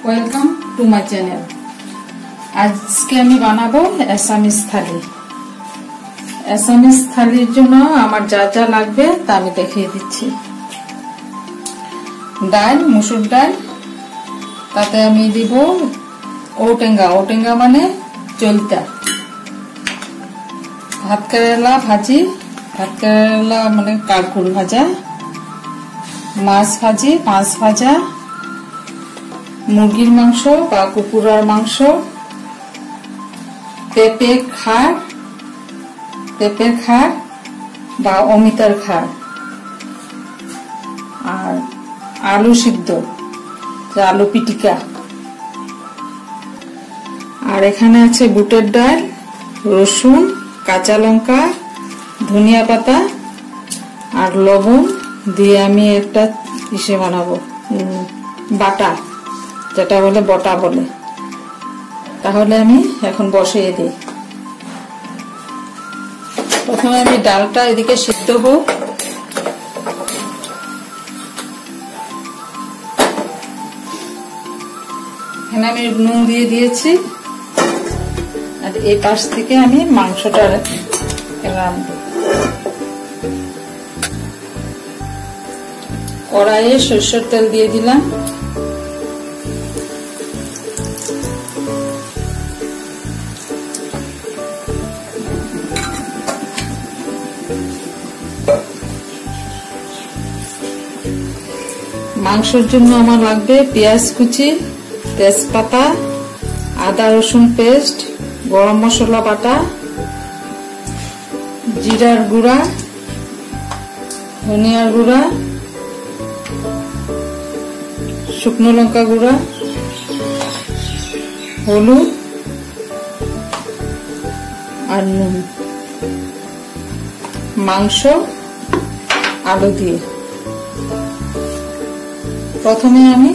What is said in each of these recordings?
Welcome to my channel. আজকে আমি বানাবো অ্যাসামিজ থালি। অ্যাসামিজ থালির জন্য আমার যা যা লাগবে তা আমি দেখিয়ে দিচ্ছি। ডাল, মুসুর ডাল, তাতে আমি দিব ওটেঙ্গা, ওটেঙ্গা মানে চলতা, ভাত কেরালা ভাজি, ভাত কেরালা মানে কারকুল ভাজা, মাছ ভাজি, মাছ ভাজা, মুরগির মাংস বা কুকুরার মাংস, পেঁপের খাড় বা অমিতার খাড়, আর আলু সিদ্ধ, আলু পিটিকা, আর এখানে আছে বুটের ডাল, রসুন, কাঁচা লঙ্কা, ধনিয়া পাতা আর লবণ দিয়ে আমি একটা ইসে বানাবো, বাটা, যেটা বলে বটা বলে। তাহলে আমি এখন বসিয়ে দিই। প্রথমে আমি ডালটা এদিকে সিদ্ধ হোক। এখানে আমি নুন দিয়ে দিয়েছি, আর এই পাশ থেকে আমি মাংসটা রাঁধবো। কড়াইয়ে সরষের তেল দিয়ে দিলাম, মাংসের জন্য আমার লাগবে পেঁয়াজ কুচি, তেজপাতা, আদা রসুন পেস্ট, গরম মশলা বাটা, জিরার গুঁড়া, ধনিয়ার গুঁড়া, শুকনো লঙ্কা গুঁড়া, হলুদ আর নুন, মাংস আলু দিয়ে। প্রথমে আমি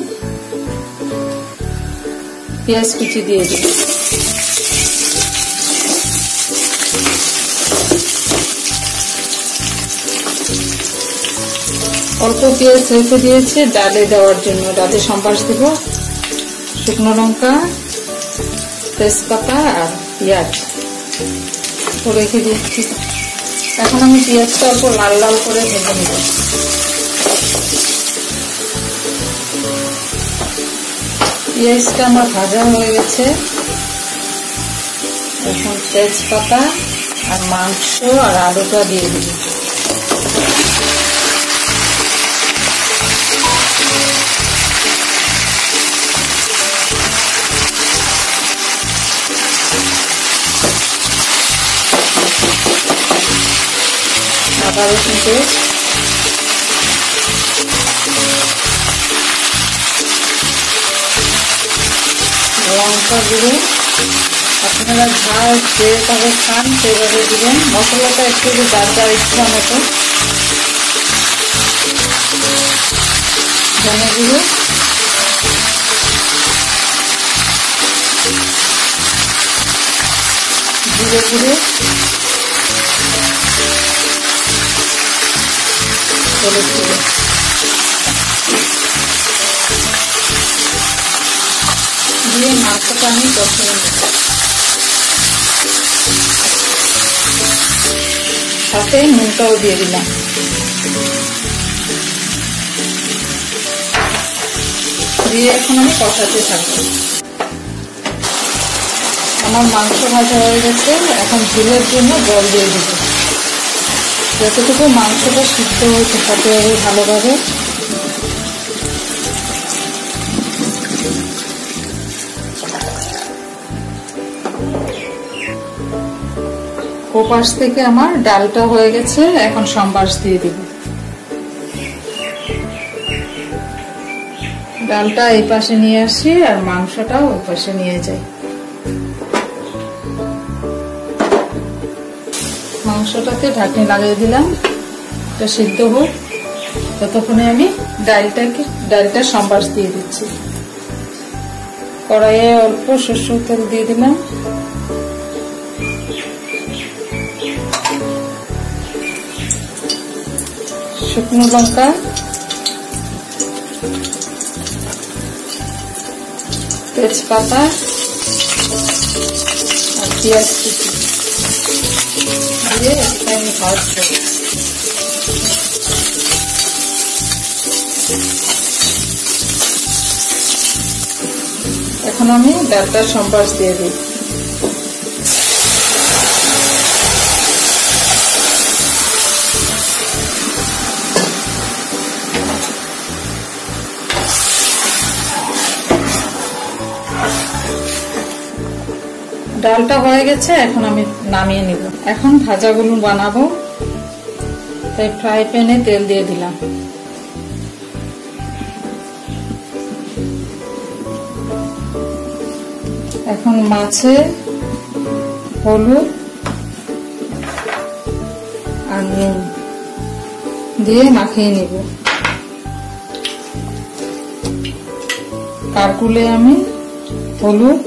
পেঁয়াজ কুচি দিয়ে দিই। অল্প পেঁয়াজ রেখে দিয়েছি ডালে দেওয়ার জন্য, ডালে সম্বাস দিব। শুকনো লঙ্কা, তেজপাতা আর পেঁয়াজ রেখে দিচ্ছি। এখন আমি পেঁয়াজটা অল্প লাল লাল করে ভেজে নেব। পেঁয়াজটা আমার ভাজা হয়ে গেছে। এখন তেজপাতা আর মাংস আর আলুটা দিয়ে দিব। আদা রসুন পেস্ট, লঙ্কা গুঁড়ো, আপনারা ঝাল যেভাবে খান সেভাবে দিবেন। মশলাটা একটু যার যার ইচ্ছা মতো। ধনে গুঁড়ো, জিরে গুঁড়ো, হলুদ গুঁড়ো, দিয়ে মাংসটা আমি কষিয়ে নেব। সাথে নুনটাও দিয়ে দিলাম। দিয়ে এখন আমি কষাতে থাকবো। আমার মাংস ভাজা হয়ে গেছে। এখন ঝোলের জন্য জল দিয়ে দিব। যতটুকু মাংসটা সিদ্ধ হতে হবে ভালোভাবে। ওপাশ থেকে আমার ডালটা হয়ে গেছে। এখন সম্বাস দিয়ে দিব। ডালটা এই পাশে নিয়ে আসি আর মাংসটাও ওই পাশে নিয়ে যাই। মাংসটাতে ঢাকনি লাগিয়ে দিলাম, এটা সিদ্ধ হোক। ততক্ষণে আমি ডালটা সম্বাস দিয়ে দিচ্ছি। কড়াইয়ে অল্প সরষের তেল দিয়ে দিলাম, শুকনো লঙ্কা, তেজপাতা আর পেঁয়াজ কুচি দিয়ে এটা আমি ভাজবো। এখন আমি ডালটা সম্বাস দিয়ে দিই। ডালটা হয়ে গেছে, এখন আমি নামিয়ে নিব। এখন ভাজাগুলো বানাবো, তাই ফ্রাই প্যানে তেল দিয়ে দিলাম। এখন মাছে হলুদ আর নুন দিয়ে মাখিয়ে নিব। কারকুলে আমি হলুদ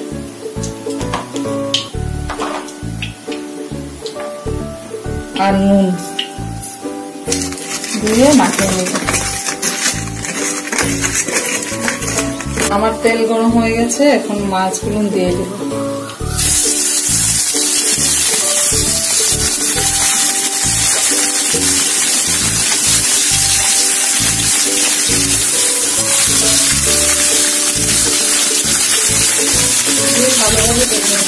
আর নুন দিয়ে মাখিয়ে নেব। আমার তেল গরম হয়ে গেছে, এখন মাছগুলো দিয়ে দেব। ভালোভাবে দেখে নেব।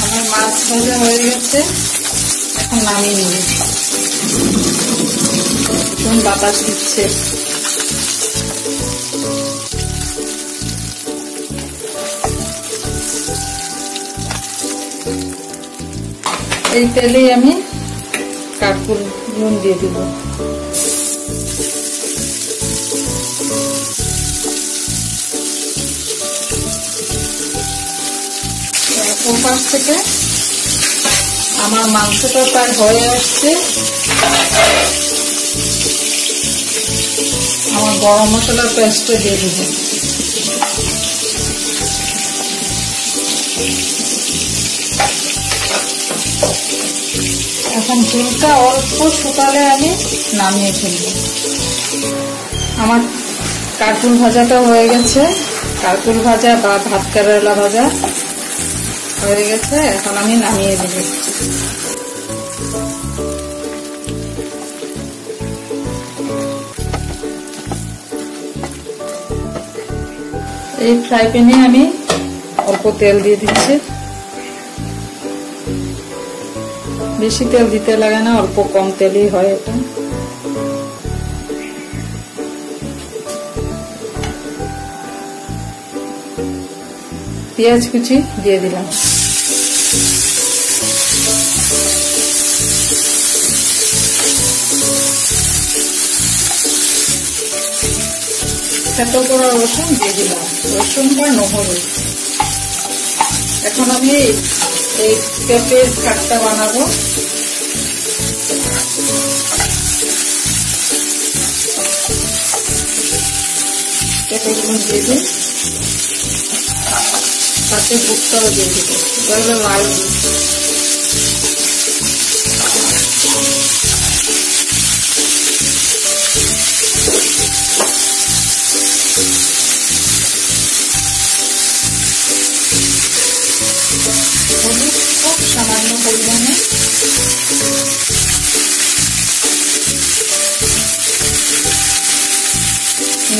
আমার মাছ ভাজা হয়ে গেছে, এখন নামিয়ে নিব। এখন বাতাস দিচ্ছে। এই তেলেই আমি কাঠকুল নুন দিয়ে দিব। ওপাশ থেকে আমার মাংসটা প্রায় হয়ে আসছে। আমার গরম মশলার পেস্টটা দিয়ে দিব। এখন ঝোলটা অল্প শুকালে আমি নামিয়ে ফেলব। আমার কাঠকুল ভাজাটা হয়ে গেছে। কাঠকুল ভাজা বা ভাত কেরেলা ভাজা হয়ে গেছে, এখন আমি নামিয়ে দেব। এই ফ্রাই প্যানে আমি অল্প তেল দিয়ে দিচ্ছি। বেশি তেল দিতে লাগে না, অল্প কম তেলই হয় এটা। পেঁয়াজ কুচি দিয়ে দিলাম। থেতো করা রসুন দিয়ে দিলাম, রসুন বা নহরু। এখন আমি এই পেঁপের খাটটা বানাবো। পেঁপেগুলো দিয়ে দিই, সাথে বুটটাও দিয়ে দিব। এগুলো লাল বুট। খুব সামান্য পরিমাণে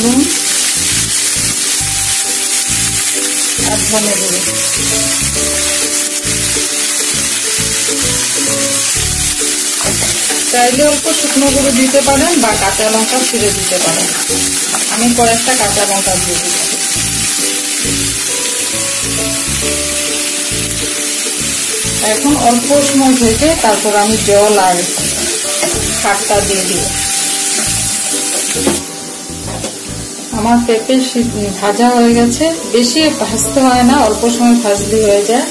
নুন আর ধনে গুঁড়ো। চাইলে অল্প শুকনো গুঁড়ো দিতে পারেন বা কাঁচা লঙ্কা ছিঁড়ে দিতে পারেন। আমি কয়েকটা কাঁচা লঙ্কা দিয়ে দিচ্ছি। এখন অল্প সময় থেকে তারপর আমি জল আর খাটটা দিয়ে দিব। আমার পেঁপে ভাজা হয়ে গেছে, বেশি ভাজতে হয় না, অল্প সময় ভাজলে হয়ে যায়।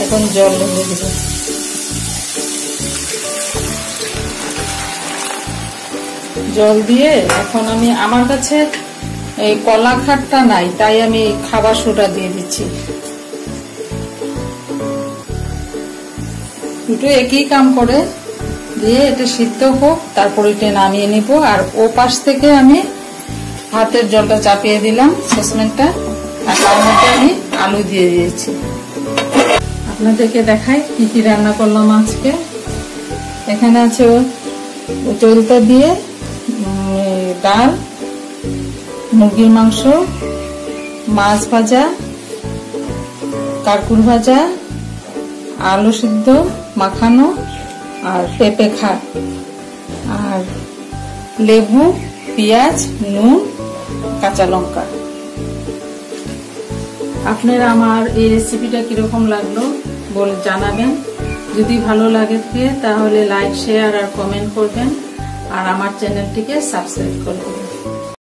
এখন জল ঢেলে দিব। জল দিয়ে এখন আমি, আমার কাছে এই কলা খাটটা নাই, তাই আমি খাবার সোডা দিয়ে দিচ্ছি। দুটো একই কাম করে, দিয়ে এটা সিদ্ধ হোক, তারপর এটা নামিয়ে নিব। আর ও পাশ থেকে আমি ভাতের জলটা চাপিয়ে দিলাম সসপ্যানটা, আর তার মধ্যে আমি আলু দিয়ে দিয়েছি। আপনাদেরকে দেখাই কি কি রান্না করলাম আজকে। এখানে আছে চলতা দিয়ে ডাল, মুরগির মাংস, মাছ ভাজা, কারকুল ভাজা, আলু সিদ্ধ মাখানো, আর পেঁপে খাট, আর লেবু, পেঁয়াজ, নুন, কাঁচা লঙ্কা। আপনারা আমার এই রেসিপিটা কিরকম লাগলো বলে জানাবেন। যদি ভালো লাগে তাহলে লাইক, শেয়ার আর কমেন্ট করবেন, আর আমার চ্যানেলটিকে সাবস্ক্রাইব করবেন।